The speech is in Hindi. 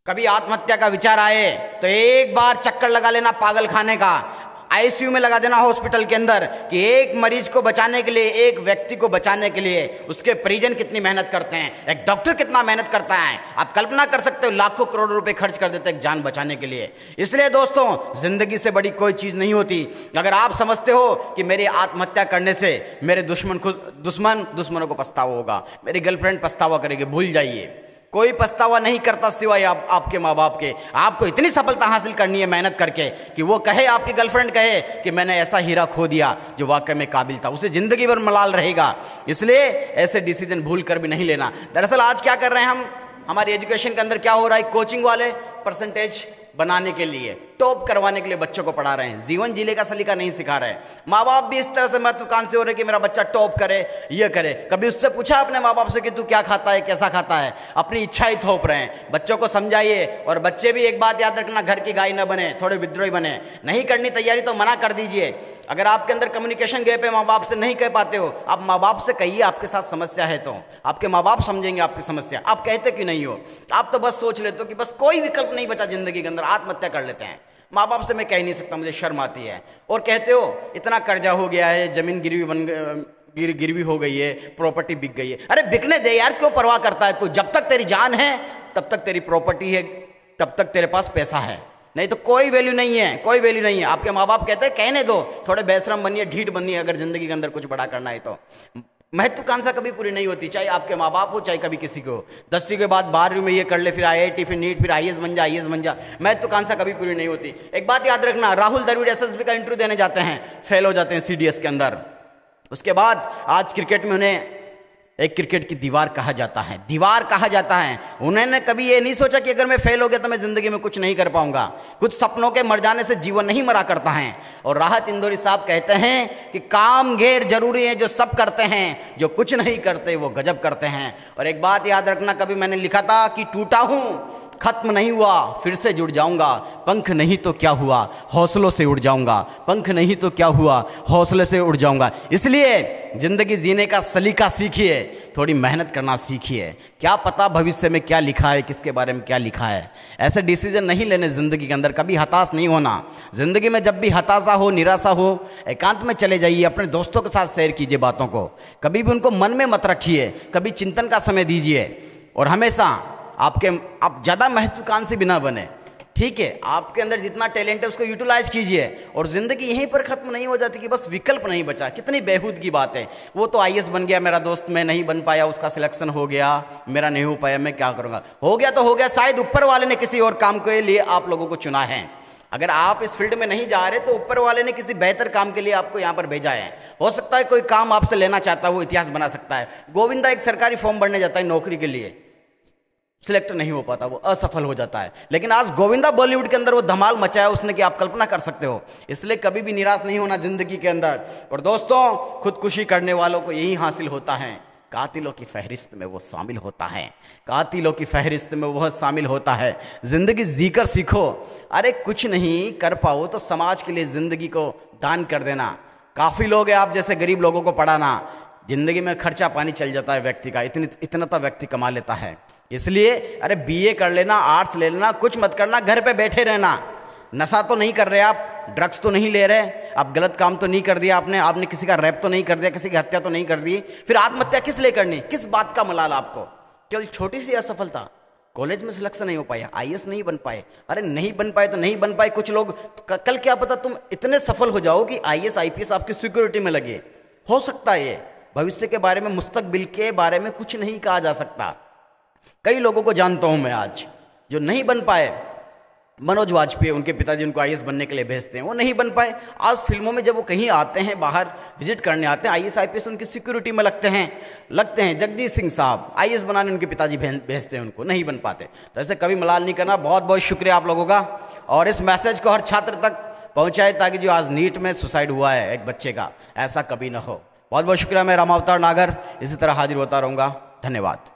कभी आत्महत्या का विचार आए तो एक बार चक्कर लगा लेना पागल खाने का, आईसीयू में लगा देना हॉस्पिटल के अंदर, कि एक मरीज को बचाने के लिए, एक व्यक्ति को बचाने के लिए उसके परिजन कितनी मेहनत करते हैं, एक डॉक्टर कितना मेहनत करता है। आप कल्पना कर सकते हो, लाखों करोड़ों रुपए खर्च कर देते हैं एक जान बचाने के लिए। इसलिए दोस्तों, जिंदगी से बड़ी कोई चीज़ नहीं होती। अगर आप समझते हो कि मेरी आत्महत्या करने से मेरे दुश्मनों को पछतावा होगा, मेरी गर्लफ्रेंड पछतावा करेगी, भूल जाइए। कोई पछतावा नहीं करता सिवाय आपके माँ बाप के। आपको इतनी सफलता हासिल करनी है मेहनत करके कि वो कहे, आपकी गर्लफ्रेंड कहे कि मैंने ऐसा हीरा खो दिया जो वाकई में काबिल था, उसे जिंदगी भर मलाल रहेगा। इसलिए ऐसे डिसीजन भूल कर भी नहीं लेना। दरअसल आज क्या कर रहे हैं हम, हमारी एजुकेशन के अंदर क्या हो रहा है, कोचिंग वाले परसेंटेज बनाने के लिए, टॉप करवाने के लिए बच्चों को पढ़ा रहे हैं, जीवन जीने का सलीका नहीं सिखा रहे। माँ बाप भी इस तरह से महत्वाकांक्षी हो रहे कि मेरा बच्चा टॉप करे, ये करे। कभी उससे पूछा अपने माँ बाप से कि तू क्या खाता है, कैसा खाता है? अपनी इच्छा ही थोप रहे हैं। बच्चों को समझाइए, और बच्चे भी एक बात याद रखना, घर की गाय न बने, थोड़े विद्रोही बने। नहीं करनी तैयारी तो मना कर दीजिए। अगर आपके अंदर कम्युनिकेशन गैप है, माँ बाप से नहीं कह पाते हो, आप माँ बाप से कहिए। आपके साथ समस्या है तो आपके माँ बाप समझेंगे आपकी समस्या। आप कहते क्यों नहीं हो? आप तो बस सोच लेते हो कि बस कोई विकल्प नहीं बचा जिंदगी के अंदर, आत्महत्या कर लेते हैं। माँ बाप से मैं कह नहीं सकता, मुझे शर्म आती है। और कहते हो इतना कर्जा हो गया है, जमीन गिरवी हो गई है, प्रॉपर्टी बिक गई है। अरे बिकने दे यार, क्यों परवाह करता है तू? जब तक तेरी जान है तब तक तेरी प्रॉपर्टी है, तब तक तेरे पास पैसा है, नहीं तो कोई वैल्यू नहीं है, कोई वैल्यू नहीं है। आपके माँ बाप कहते हैं कहने दो, थोड़े बेशरम बनिए, ढीठ बनिए, अगर जिंदगी के अंदर कुछ बड़ा करना है तो। महत्वाकांक्षा कभी पूरी नहीं होती, चाहे आपके माँ बाप हो, चाहे कभी किसी को। 10वीं के बाद 12वीं में ये कर ले, फिर IIT, फिर नीट, फिर IAS बन जा। महत्वाकांक्षा कभी पूरी नहीं होती। एक बात याद रखना, राहुल द्रविड़ SSB का इंटरव्यू देने जाते हैं, फेल हो जाते हैं CDS के अंदर। उसके बाद आज क्रिकेट में उन्हें एक क्रिकेट की दीवार कहा जाता है, दीवार कहा जाता है। उन्होंने कभी ये नहीं सोचा कि अगर मैं फेल हो गया तो मैं जिंदगी में कुछ नहीं कर पाऊंगा। कुछ सपनों के मर जाने से जीवन नहीं मरा करता है। और राहत इंदौरी साहब कहते हैं कि काम गैर जरूरी है, जो सब करते हैं, जो कुछ नहीं करते वो गजब करते हैं। और एक बात याद रखना, कभी मैंने लिखा था कि टूटा हूं, खत्म नहीं हुआ, फिर से जुड़ जाऊंगा। पंख नहीं तो क्या हुआ, हौसलों से उड़ जाऊंगा। पंख नहीं तो क्या हुआ, हौसले से उड़ जाऊंगा। इसलिए जिंदगी जीने का सलीका सीखिए, थोड़ी मेहनत करना सीखिए। क्या पता भविष्य में क्या लिखा है, किसके बारे में क्या लिखा है। ऐसे डिसीजन नहीं लेने जिंदगी के अंदर, कभी हताश नहीं होना। जिंदगी में जब भी हताशा हो, निराशा हो, एकांत में चले जाइए, अपने दोस्तों के साथ शेयर कीजिए बातों को। कभी भी उनको मन में मत रखिए, कभी चिंतन का समय दीजिए। और हमेशा आप ज़्यादा महत्वाकांक्षी भी ना बने, ठीक है? आपके अंदर जितना टैलेंट है उसको यूटिलाइज कीजिए। और ज़िंदगी यहीं पर ख़त्म नहीं हो जाती कि बस विकल्प नहीं बचा। कितनी बेहूद की बात है, वो तो IAS बन गया मेरा दोस्त, मैं नहीं बन पाया, उसका सिलेक्शन हो गया, मेरा नहीं हो पाया, मैं क्या करूँगा? हो गया तो हो गया, शायद ऊपर वाले ने किसी और काम के लिए आप लोगों को चुना है। अगर आप इस फील्ड में नहीं जा रहे तो ऊपर वाले ने किसी बेहतर काम के लिए आपको यहाँ पर भेजा है। हो सकता है कोई काम आपसे लेना चाहता है, वो इतिहास बना सकता है। गोविंदा एक सरकारी फॉर्म भरने जाता है नौकरी के लिए, सिलेक्ट नहीं हो पाता, वो असफल हो जाता है। लेकिन आज गोविंदा बॉलीवुड के अंदर वो धमाल मचाया उसने कि आप कल्पना कर सकते हो। इसलिए कभी भी निराश नहीं होना जिंदगी के अंदर। और दोस्तों, खुदकुशी करने वालों को यही हासिल होता है, कातिलों की फहरिस्त में वो शामिल होता है, कातिलों की फहरिस्त में वह शामिल होता है। जिंदगी जीकर सीखो। अरे कुछ नहीं कर पाओ तो समाज के लिए जिंदगी को दान कर देना। काफ़ी लोग हैं आप जैसे गरीब लोगों को पढ़ाना, जिंदगी में खर्चा पानी चल जाता है व्यक्ति का, इतना तो व्यक्ति कमा लेता है। इसलिए अरे BA कर लेना, आर्ट्स ले लेना, कुछ मत करना, घर पे बैठे रहना। नशा तो नहीं कर रहे आप, ड्रग्स तो नहीं ले रहे आप, गलत काम तो नहीं कर दिया आपने किसी का रेप तो नहीं कर दिया, किसी की हत्या तो नहीं कर दी। फिर आत्महत्या किस लिए करनी, किस बात का मलाल आपको? केवल छोटी सी असफलता, कॉलेज में सिलेक्शन नहीं हो पाया, IAS नहीं बन पाए। अरे नहीं बन पाए तो नहीं बन पाए। कुछ लोग कल क्या पता तुम इतने सफल हो जाओ कि IAS IPS आपकी सिक्योरिटी में लगे। हो सकता है ये भविष्य के बारे में, मुस्तकबिल के बारे में कुछ नहीं कहा जा सकता। कई लोगों को जानता हूं मैं आज जो नहीं बन पाए। मनोज वाजपेयी, उनके पिताजी उनको IAS बनने के लिए भेजते हैं, वो नहीं बन पाए। आज फिल्मों में जब वो कहीं आते हैं, बाहर विजिट करने आते हैं, IAS IPS उनकी सिक्योरिटी में लगते हैं। जगजीत सिंह साहब IAS बनाने उनके पिताजी भेजते हैं उनको, नहीं बन पाते। तो ऐसे कभी मलाल नहीं करना। बहुत बहुत शुक्रिया आप लोगों का। और इस मैसेज को हर छात्र तक पहुँचाए ताकि जो आज नीट में सुसाइड हुआ है एक बच्चे का, ऐसा कभी ना हो। बहुत बहुत शुक्रिया। मैं रामावतार नागर इसी तरह हाजिर होता रहूँगा। धन्यवाद।